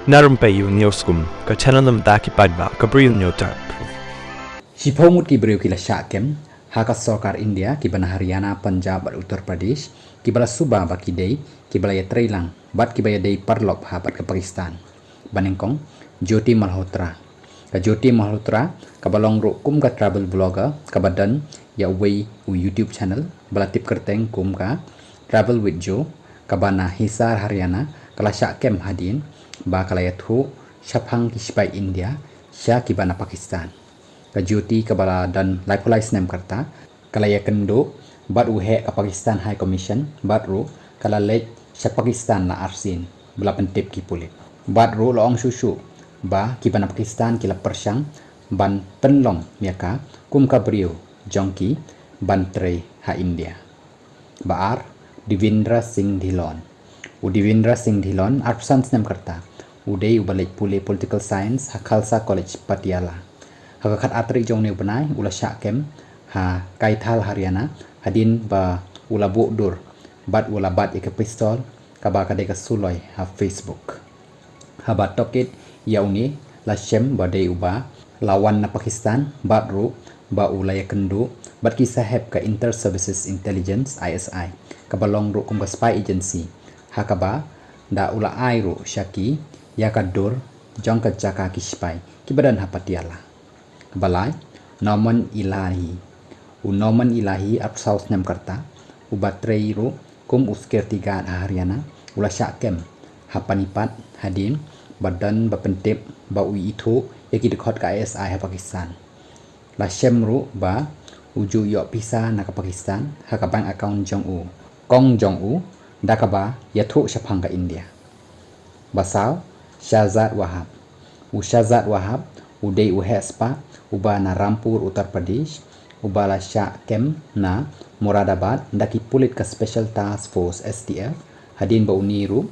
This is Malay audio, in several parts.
Narum payu nioskum ka chananam daki padba ka briu nyotar. Hipomut ki beriu kila syakem haka Sarkar India ki bana Haryana Punjab dan Uttar Pradesh ki bala Subah ba ki dei ki bala ya Trailang bat ki baya dei Parlop ha bat ke Pakistan banengkong Jyoti Malhotra ka Jyoti Malhotra ka balong ro kum ka travel blogger ka badan ya way u YouTube channel bala tip kerteng kum ka Travel with Jo ka bana Hisar Haryana kala syakem hadin ba kala ya thu Shaphang ki Sipai India sya ki bana Pakistan ka Jyoti ka bala dan laipulai snem karta kala ya kendo bat uhe ka Pakistan High Commission bat ru kala lej sa Pakistan na arsin bala pentip ki pulit bat ru loong susu ba ki bana Pakistan kila persyang ban penlong miaka kum ka brio jongki ban tre ha India baar Devendra Singh Dhillon u Devendra Singh Dhillon arsan snem karta udei ubalej pule political science ha Khalsa College Patiala hakakat atri jong ne benai ula syakem ha Kaithal Haryana hadin ba ula budur bat ula bat ke pistol kaba kadai ka suloi ha Facebook ha bat tokit yauni la shem ba dei uba lawan na Pakistan bat ru ba ula ya kendu bat ki saheb ka Inter Services Intelligence ISI ka balong ru kum ka spy agency ha kaba da ula ai ru syaki ya kadur jong ka jaka ki spy ki badan ha Patiala balai Norman Ilahi u Norman Ilahi ap saus nem karta u batrei ru kum usker tiga Haryana ula syakem ha panipat hadin badan bapentip ba u itu yaki dekat ka ISI ha Pakistan la syemru ba uju yok pisa na ka Pakistan ha ka bank account jong u kong jong u da ka ba yathu Shaphang ka India basau Shahzad Wahab u Shahzad Wahab udei u hespa uba na Rampur Uttar Pradesh uba la syakem na Moradabad daki pulit ka Special Task Force STF hadin ba uniru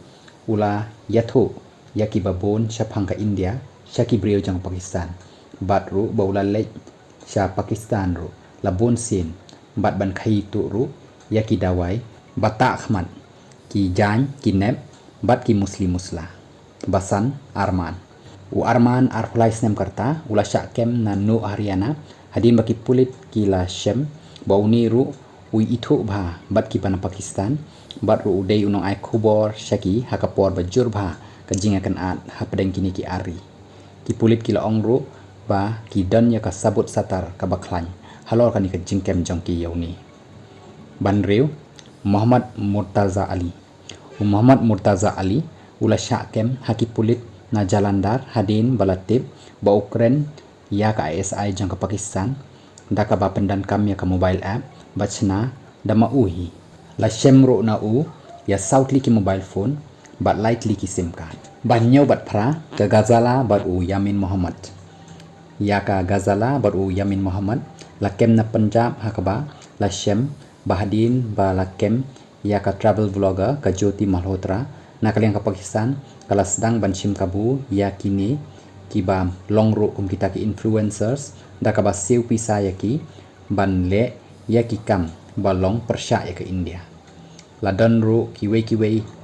ula yathu yaki babon Shaphang ka India syaki brio jang Pakistan bat ru ba ula lej sya Pakistan ru labon sin bat ban khai tu ru yaki dawai bata Ahmad ki jan ki neb bat ki muslim musla basan Arman u Arman arflai snem karta ula syakem na no Haryana hadin baki pulit ki la shem ba uniru ui itu bha bat ki pana Pakistan bat ru udei unong ai khubor syaki hakapor bajur bha kajing akan at ha pedeng kini ki ari ki pulit ki la ongru ba ki dan ya ka sabut satar ka baklan halor kani ka jingkem jongki yauni banriu Muhammad Murtaza Ali u Muhammad Murtaza Ali ula syakem haki pulit na jalandar hadin balatip ba Ukraine ya ka ISI jang ka Pakistan da ka ba pendan kam ya ka mobile app bachna dama uhi la shemro na u ya sautli ki mobile phone bat lightly ki sim card banyo bat phra ka Gazala bat u Yamin Muhammad ya ka Gazala bat u Yamin Muhammad la kem na Punjab ha ka ba la shem bahadin ba la kem ya ka travel vlogger ka Jyoti Malhotra na kalian ka Pakistan kala sedang banshim kabu ya kini kiba longro kum kita ki influencers da ka ba seu pisa yaki ban le ya ki kam balong persya ya ke India la dan ru kiwe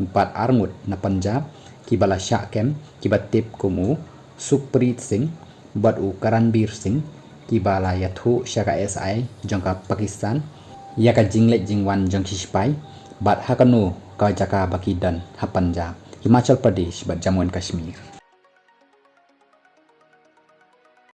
empat arngut na Punjab ki bala syakem ki batip kumu Suprit Singh bat u Karanbir Singh ki bala yathu syaka SI jangka Pakistan ya ka jinglet jingwan jang kispai bat hakanu ka jaka bakidan ha Punjab Himachal Pradesh bat Jammu and Kashmir